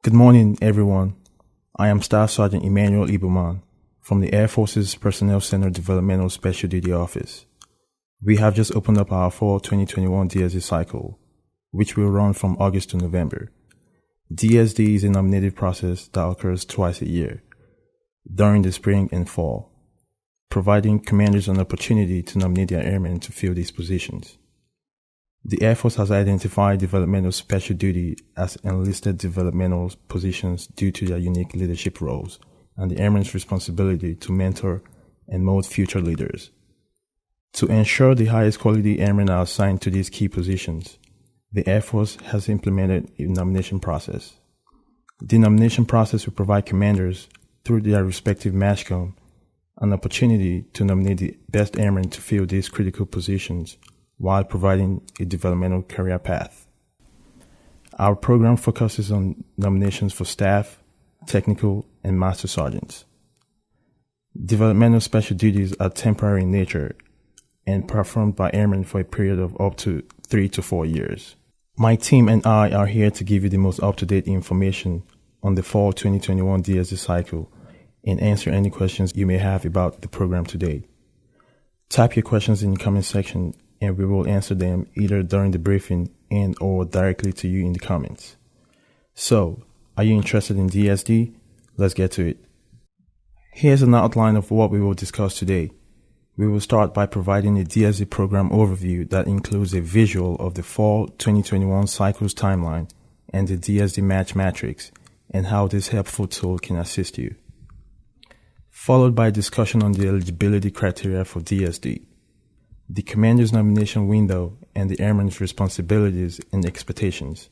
Good morning, everyone. I am Staff Sergeant Emmanuel Ebhoomham from the Air Force's Personnel Center Developmental Special Duty Office. We have just opened up our fall 2021 DSD cycle, which will run from August to November. DSD is a nominative process that occurs twice a year, during the spring and fall, providing commanders an opportunity to nominate their airmen to fill these positions. The Air Force has identified developmental special duty as enlisted developmental positions due to their unique leadership roles and the Airman's responsibility to mentor and mold future leaders. To ensure the highest quality airmen are assigned to these key positions, the Air Force has implemented a nomination process. The nomination process will provide commanders, through their respective MASCOM, an opportunity to nominate the best airmen to fill these critical positions while providing a developmental career path. Our program focuses on nominations for staff, technical, and master sergeants. Developmental special duties are temporary in nature and performed by airmen for a period of up to 3 to 4 years. My team and I are here to give you the most up-to-date information on the fall 2021 DSD cycle and answer any questions you may have about the program today. Type your questions in the comment section and we will answer them either during the briefing and or directly to you in the comments. So, are you interested in DSD? Let's get to it. Here's an outline of what we will discuss today. We will start by providing a DSD program overview that includes a visual of the fall 2021 cycle's timeline and the DSD match matrix and how this helpful tool can assist you. Followed by a discussion on the eligibility criteria for DSD, the commander's nomination window, and the airman's responsibilities and expectations.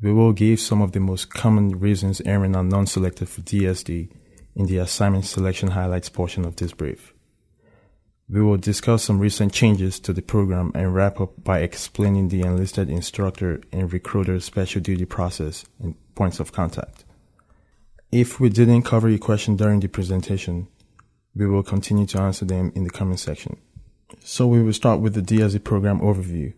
We will give some of the most common reasons airmen are non-selected for DSD in the assignment selection highlights portion of this brief. We will discuss some recent changes to the program and wrap up by explaining the enlisted instructor and recruiter special duty process and points of contact. If we didn't cover your question during the presentation, we will continue to answer them in the comment section. So we will start with the DSD program overview.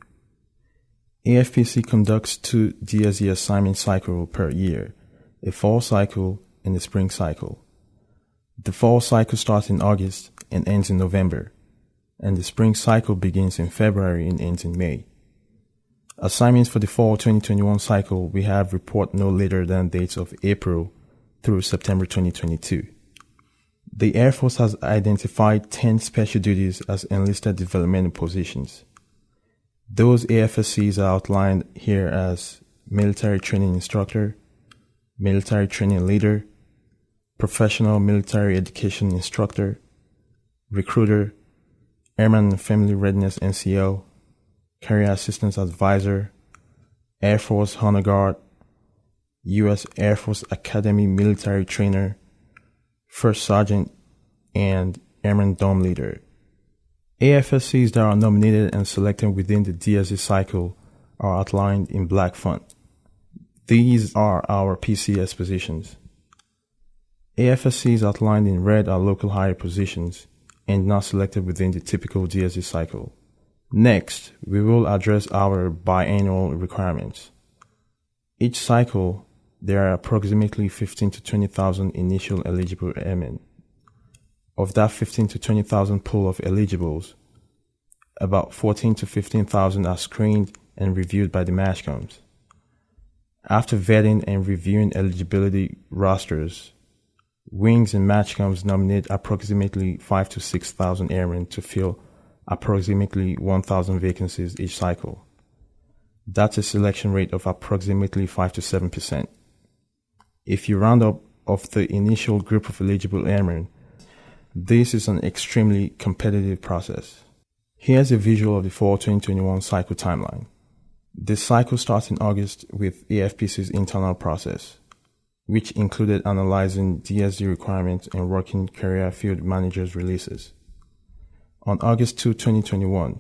AFPC conducts 2 DSD assignment cycles per year, a fall cycle and a spring cycle. The fall cycle starts in August and ends in November, and the spring cycle begins in February and ends in May. Assignments for the fall 2021 cycle we have report no later than dates of April through September 2022. The Air Force has identified 10 special duties as enlisted developmental positions. Those AFPCs are outlined here as military training instructor, military training leader, professional military education instructor, recruiter, Airman and Family Readiness NCO, Career Assistance Advisor, Air Force Honor Guard, U.S. Air Force Academy Military Trainer, First Sergeant, and Airman Dome Leader. AFPCs that are nominated and selected within the DSD cycle are outlined in black font. These are our PCS positions. AFPCs outlined in red are local hire positions and not selected within the typical DSD cycle. Next, we will address our biannual requirements. Each cycle, there are approximately 15 to 20,000 initial eligible airmen. Of that 15 to 20,000 pool of eligibles, about 14 to 15,000 are screened and reviewed by the MASCOMs. After vetting and reviewing eligibility rosters, Wings and MASCOMs nominate approximately 5 to 6,000 airmen to fill approximately 1,000 vacancies each cycle. That's a selection rate of approximately 5 to 7%. If you round up of the initial group of eligible airmen, this is an extremely competitive process. Here's a visual of the fall 2021 cycle timeline. This cycle starts in August with AFPC's internal process, which included analyzing DSD requirements and working career field managers' releases. On August 2, 2021,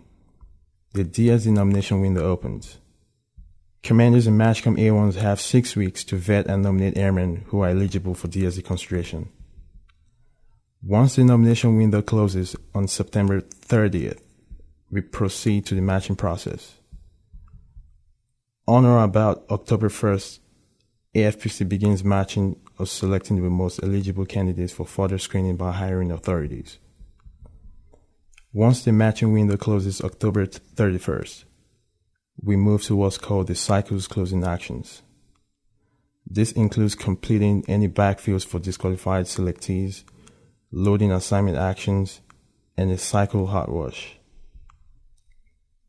the DSD nomination window opens. Commanders and MASCOM A1s have 6 weeks to vet and nominate airmen who are eligible for DSD consideration. Once the nomination window closes on September 30th, we proceed to the matching process. On or about October 1st, AFPC begins matching or selecting the most eligible candidates for further screening by hiring authorities. Once the matching window closes October 31st, we move to what's called the cycle's closing actions. This includes completing any backfills for disqualified selectees, loading assignment actions, and a cycle hot wash.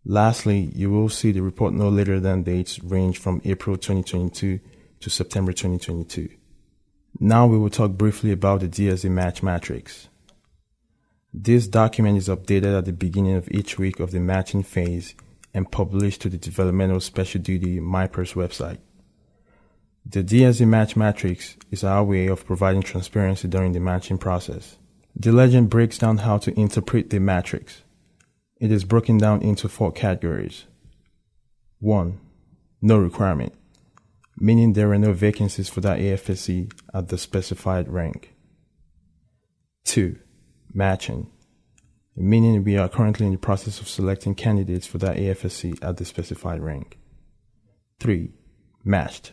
Lastly, you will see the report no later than dates range from April 2022 to September 2022. Now we will talk briefly about the DSD match matrix. This document is updated at the beginning of each week of the matching phase and published to the Developmental Special Duty MyPers website. The DSD match matrix is our way of providing transparency during the matching process. The legend breaks down how to interpret the matrix. It is broken down into 4 categories. 1. No requirement, meaning there are no vacancies for that AFPC at the specified rank. 2. Matching, meaning we are currently in the process of selecting candidates for that AFPC at the specified rank. 3. Matched,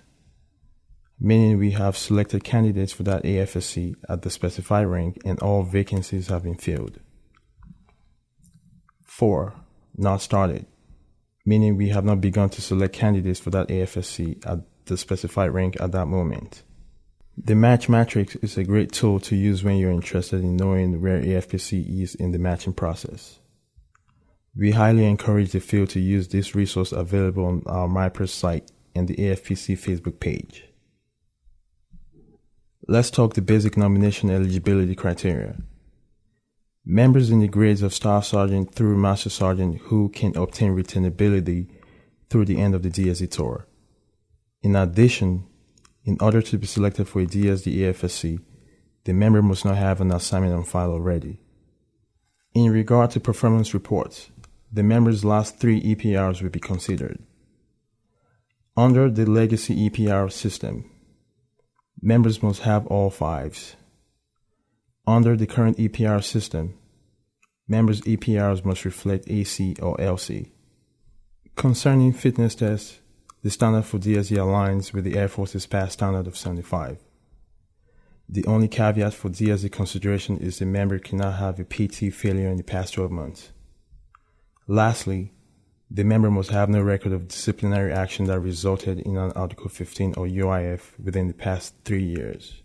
meaning we have selected candidates for that AFPC at the specified rank and all vacancies have been filled. 4. Not started, meaning we have not begun to select candidates for that AFPC at the specified rank at that moment. The match matrix is a great tool to use when you're interested in knowing where AFPC is in the matching process. We highly encourage the field to use this resource available on our MyPers site and the AFPC Facebook page. Let's talk the basic nomination eligibility criteria. Members in the grades of Staff Sergeant through Master Sergeant who can obtain retainability through the end of the DSD tour. In addition, in order to be selected for a DSD AFPC, the member must not have an assignment on file already. In regard to performance reports, the member's last 3 EPRs will be considered. Under the legacy EPR system, members must have all 5s. Under the current EPR system, members' EPRs must reflect AC or LC. Concerning fitness tests, the standard for DSD aligns with the Air Force's past standard of 75. The only caveat for DSD consideration is the member cannot have a PT failure in the past 12 months. Lastly, the member must have no record of disciplinary action that resulted in an Article 15 or UIF within the past 3 years.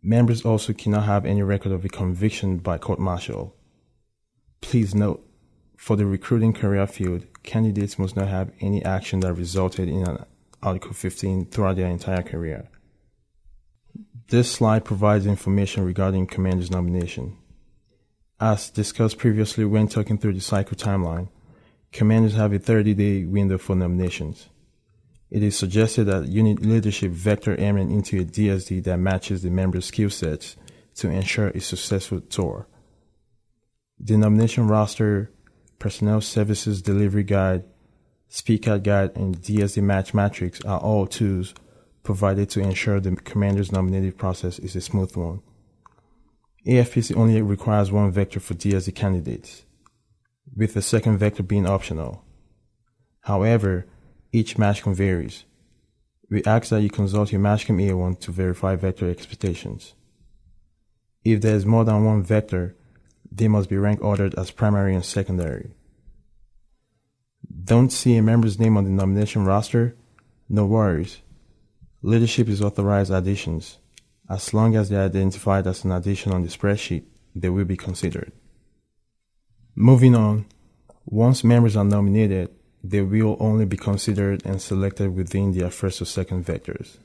Members also cannot have any record of a conviction by court-martial. Please note, for the recruiting career field, candidates must not have any action that resulted in an Article 15 throughout their entire career. This slide provides information regarding commander's nomination. As discussed previously when talking through the cycle timeline, commanders have a 30-day window for nominations. It is suggested that unit leadership vector airmen into a DSD that matches the member's skill sets to ensure a successful tour. The nomination roster, personnel services delivery guide, speaker guide, and DSD match matrix are all tools provided to ensure the commander's nominative process is a smooth one. AFPC only requires 1 vector for DSD candidates, with the second vector being optional. However, each matchcom varies. We ask that you consult your matchcom A1 to verify vector expectations. If there is more than 1 vector, they must be rank ordered as primary and secondary. Don't see a member's name on the nomination roster? No worries. Leadership is authorized additions. As long as they are identified as an addition on the spreadsheet, they will be considered. Moving on, once members are nominated, they will only be considered and selected within their first or second vectors.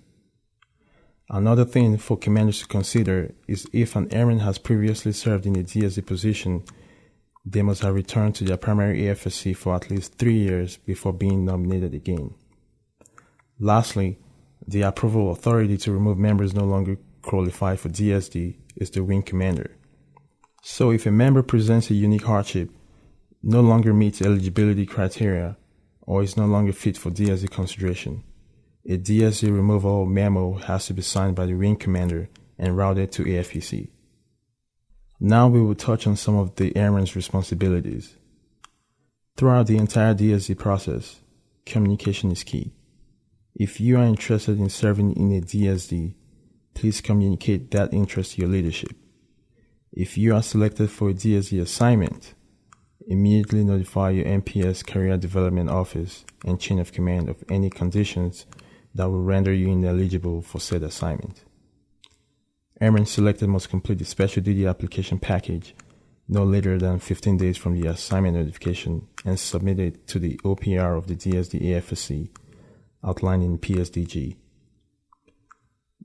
Another thing for commanders to consider is if an airman has previously served in a DSD position, they must have returned to their primary AFPC for at least 3 years before being nominated again. Lastly, the approval authority to remove members no longer qualified for DSD is the wing commander. So if a member presents a unique hardship, no longer meets eligibility criteria, or is no longer fit for DSD consideration, a DSD removal memo has to be signed by the wing commander and routed to AFPC. Now we will touch on some of the airman's responsibilities. Throughout the entire DSD process, communication is key. If you are interested in serving in a DSD, please communicate that interest to your leadership. If you are selected for a DSD assignment, immediately notify your MPS Career Development Office and chain of command of any conditions that will render you ineligible for said assignment. Airmen selected must complete the special duty application package no later than 15 days from the assignment notification and submit it to the OPR of the DSD AFPC outlined in PSDG.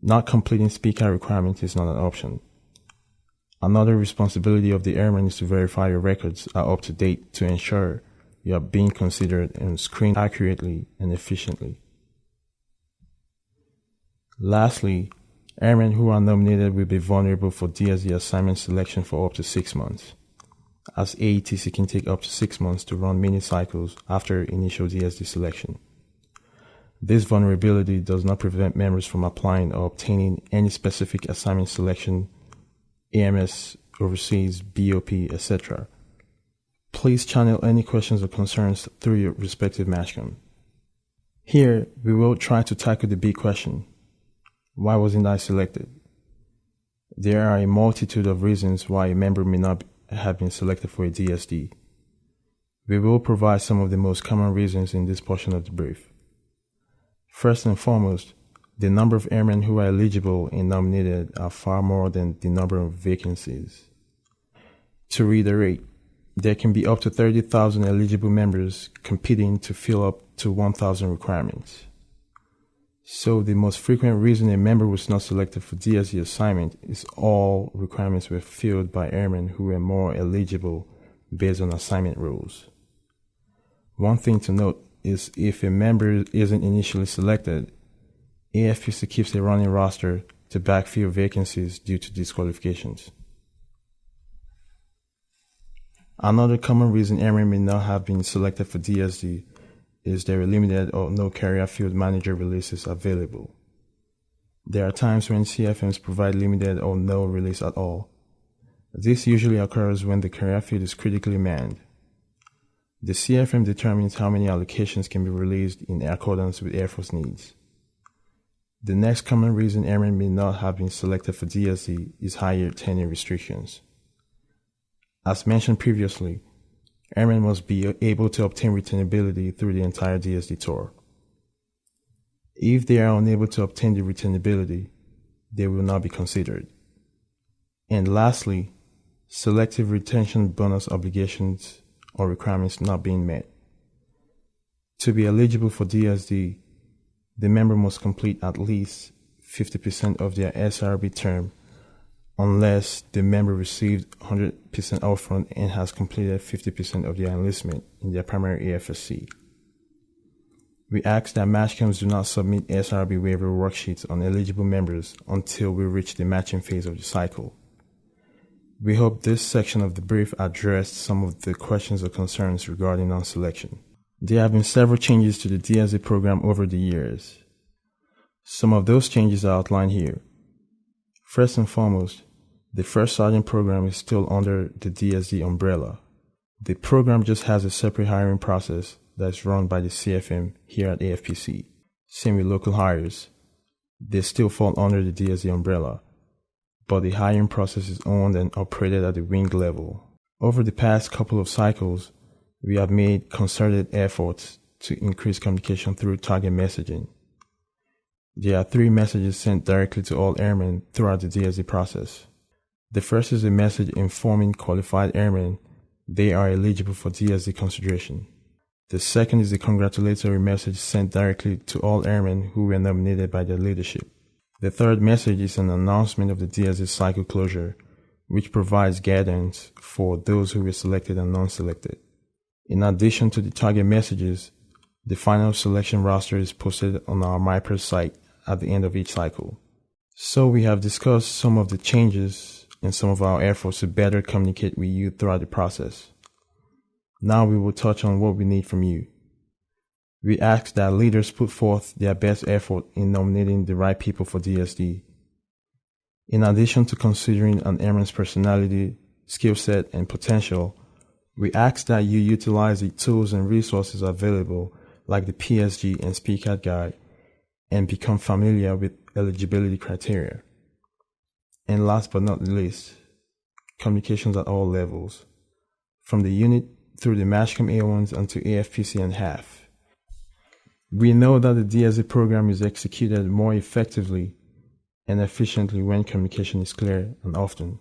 Not completing speaker requirements is not an option. Another responsibility of the airman is to verify your records are up to date to ensure you are being considered and screened accurately and efficiently. Lastly, airmen who are nominated will be vulnerable for DSD assignment selection for up to 6 months, as AETC can take up to 6 months to run mini cycles after initial DSD selection. This vulnerability does not prevent members from applying or obtaining any specific assignment selection, AMS, overseas, BOP, etc. Please channel any questions or concerns through your respective matchcom. Here, we will try to tackle the big question: why wasn't I selected? There are a multitude of reasons why a member may not have been selected for a DSD. We will provide some of the most common reasons in this portion of the brief. First and foremost, the number of airmen who are eligible and nominated are far more than the number of vacancies. To reiterate, there can be up to 30,000 eligible members competing to fill up to 1,000 requirements. So the most frequent reason a member was not selected for DSD assignment is all requirements were filled by airmen who were more eligible based on assignment rules. One thing to note is if a member isn't initially selected, AFPC keeps a running roster to backfill vacancies due to disqualifications. Another common reason airmen may not have been selected for DSD is there are limited or no career field manager releases available. There are times when CFMs provide limited or no release at all. This usually occurs when the career field is critically manned. The CFM determines how many allocations can be released in accordance with Air Force needs. The next common reason airmen may not have been selected for DSD is higher tenure restrictions. As mentioned previously, airmen must be able to obtain returnability through the entire DSD tour. If they are unable to obtain the returnability, they will not be considered. And lastly, selective retention bonus obligations or requirements not being met. To be eligible for DSD, the member must complete at least 50% of their SRB term unless the member received 100% upfront and has completed 50% of their enlistment in their primary AFSC. We ask that matchcoms do not submit SRB waiver worksheets on eligible members until we reach the matching phase of the cycle. We hope this section of the brief addressed some of the questions or concerns regarding non-selection. There have been several changes to the DSD program over the years. Some of those changes are outlined here. First and foremost, the First Sergeant program is still under the DSD umbrella. The program just has a separate hiring process that is run by the CFM here at AFPC. Same with local hires. They still fall under the DSD umbrella, but the hiring process is owned and operated at the wing level. Over the past couple of cycles, we have made concerted efforts to increase communication through target messaging. There are 3 messages sent directly to all airmen throughout the DSD process. The first is a message informing qualified airmen they are eligible for DSD consideration. The second is a congratulatory message sent directly to all airmen who were nominated by their leadership. The third message is an announcement of the DSD cycle closure, which provides guidance for those who were selected and non-selected. In addition to the target messages, the final selection roster is posted on our MyPers site at the end of each cycle. So we have discussed some of the changes and some of our efforts to better communicate with you throughout the process. Now we will touch on what we need from you. We ask that leaders put forth their best effort in nominating the right people for DSD. In addition to considering an airman's personality, skill set, and potential, we ask that you utilize the tools and resources available like the PSG and SPCAT guide and become familiar with eligibility criteria. And last but not least, communications at all levels, from the unit through the MASHCOM A1s onto AFPC and HAF. We know that the DSD program is executed more effectively and efficiently when communication is clear and often.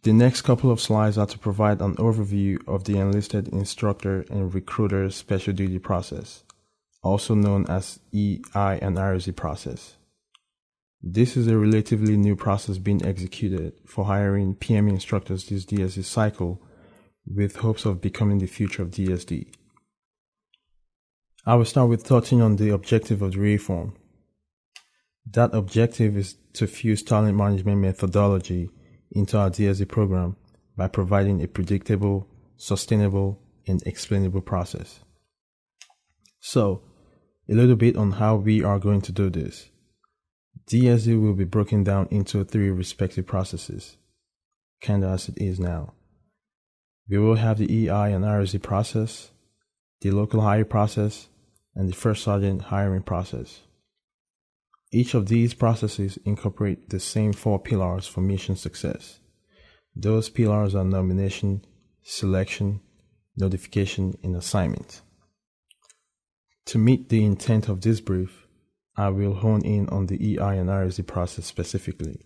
The next couple of slides are to provide an overview of the enlisted instructor and recruiter special duty process, also known as EI and RSD process. This is a relatively new process being executed for hiring PM instructors this DSD cycle with hopes of becoming the future of DSD. I will start with touching on the objective of the reform. That objective is to fuse talent management methodology into our DSD program by providing a predictable, sustainable, and explainable process. So, a little bit on how we are going to do this. DSD will be broken down into 3 respective processes, kind of as it is now. We will have the EI and RSD process, the local hire process, and the first sergeant hiring process. Each of these processes incorporate the same 4 pillars for mission success. Those pillars are nomination, selection, notification, and assignment. To meet the intent of this brief, I will hone in on the EI and RSD process specifically.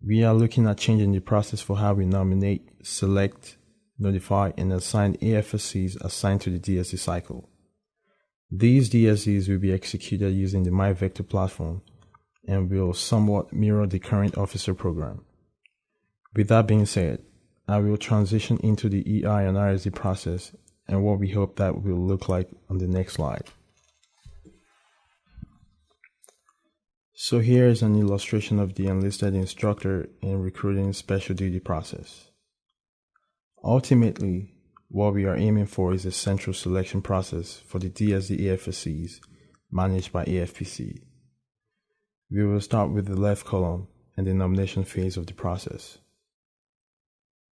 We are looking at changing the process for how we nominate, select, notify, and assign AFPCs assigned to the DSD cycle. These DSDs will be executed using the MyVector platform and will somewhat mirror the current officer program. With that being said, I will transition into the EI and RSD process and what we hope that will look like on the next slide. So here is an illustration of the enlisted instructor in recruiting special duty process. Ultimately, what we are aiming for is a central selection process for the DSD AFPCs managed by AFPC. We will start with the left column and the nomination phase of the process.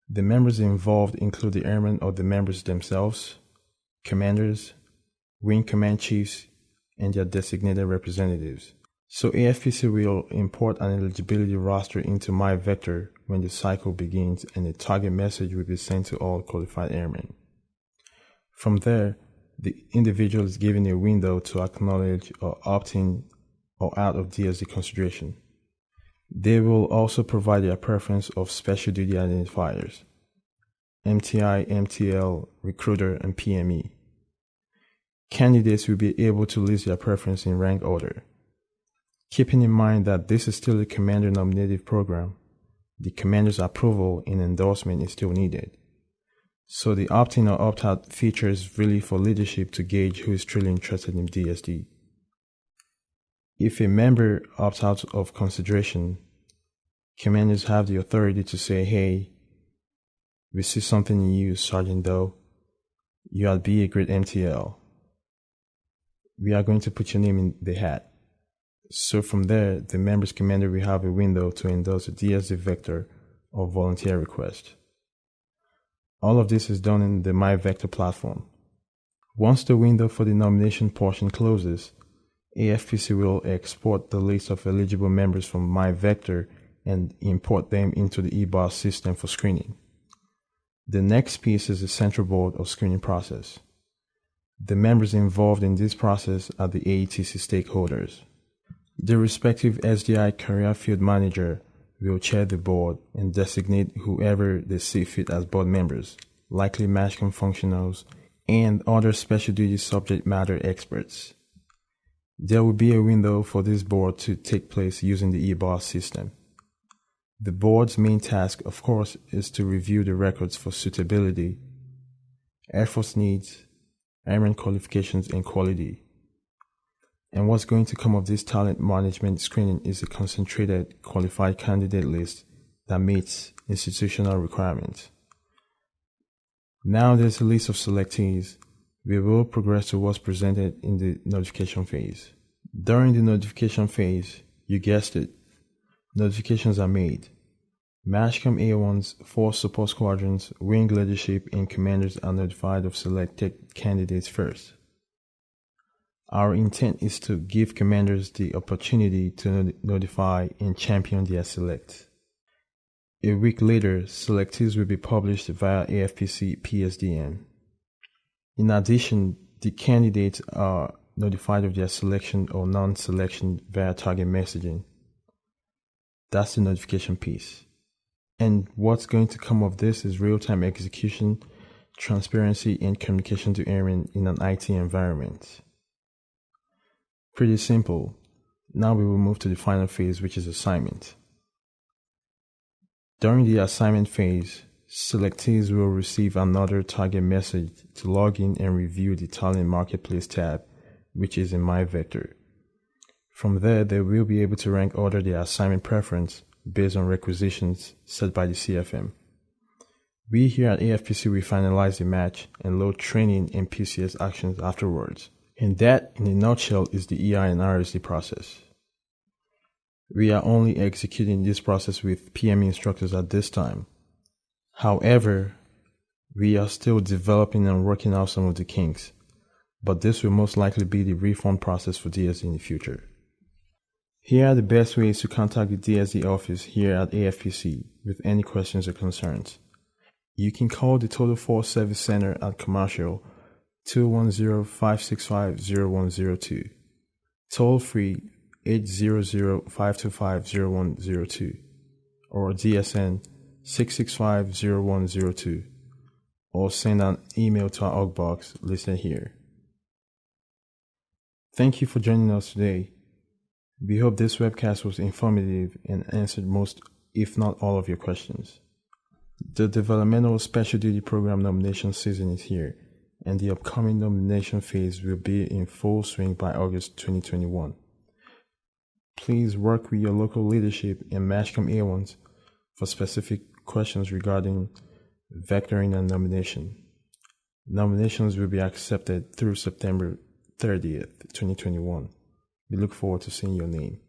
The members involved include the airmen or the members themselves, commanders, wing command chiefs, and their designated representatives. So AFPC will import an eligibility roster into MyVector when the cycle begins, and a target message will be sent to all qualified airmen. From there, the individual is given a window to acknowledge or opt in or out of DSD consideration. They will also provide their preference of special duty identifiers, MTI, MTL, recruiter, and PME. Candidates will be able to list their preference in rank order. Keeping in mind that this is still a commander nominative program, the commander's approval and endorsement is still needed. So the opt-in or opt-out feature is really for leadership to gauge who is truly interested in DSD. If a member opts out of consideration, commanders have the authority to say, "Hey, we see something in you, Sergeant Doe. You'll be a great MTL. We are going to put your name in the hat." So from there, the member's commander will have a window to endorse a DSD vector or volunteer request. All of this is done in the MyVector platform. Once the window for the nomination portion closes, AFPC will export the list of eligible members from MyVector and import them into the EBOS system for screening. The next piece is the central board or screening process. The members involved in this process are the AETC stakeholders. The respective SDI career field manager will chair the board and designate whoever they see fit as board members, likely MASHCOM functionals, and other special duty subject matter experts. There will be a window for this board to take place using the EBOS system. The board's main task, of course, is to review the records for suitability, Air Force needs, airman qualifications, and quality. And what's going to come of this talent management screening is a concentrated, qualified candidate list that meets institutional requirements. Now there's a list of selectees. We will progress to what's presented in the notification phase. During the notification phase, you guessed it, notifications are made. MASHCOM A1's 4 support squadrons, wing leadership, and commanders are notified of selected candidates first. Our intent is to give commanders the opportunity to notify and champion their select. A week later, selectees will be published via AFPC PSDM. In addition, the candidates are notified of their selection or non-selection via target messaging. That's the notification piece. And what's going to come of this is real-time execution, transparency, and communication to airmen in an IT environment. Pretty simple. Now we will move to the final phase, which is assignment. During the assignment phase, selectees will receive another target message to log in and review the Talent Marketplace tab, which is in My Vector. From there, they will be able to rank order their assignment preference based on requisitions set by the CFM. We here at AFPC will finalize the match and load training and PCS actions afterwards. And that, in a nutshell, is the EI and RSD process. We are only executing this process with PM instructors at this time. However, we are still developing and working out some of the kinks, but this will most likely be the refund process for DSD in the future. Here are the best ways to contact the DSD office here at AFPC with any questions or concerns. You can call the Total Force Service Center at Commercial 210-565-0102, toll free 800-525-0102, or DSN 665-0102, or send an email to our org box listed here. Thank you for joining us today. We hope this webcast was informative and answered most, if not all, of your questions. The Developmental Special Duty Program nomination season is here, and the upcoming nomination phase will be in full swing by August 2021. Please work with your local leadership and MASHCOM A1s for specific questions regarding vectoring and nomination. Nominations will be accepted through September 30th, 2021. We look forward to seeing your name.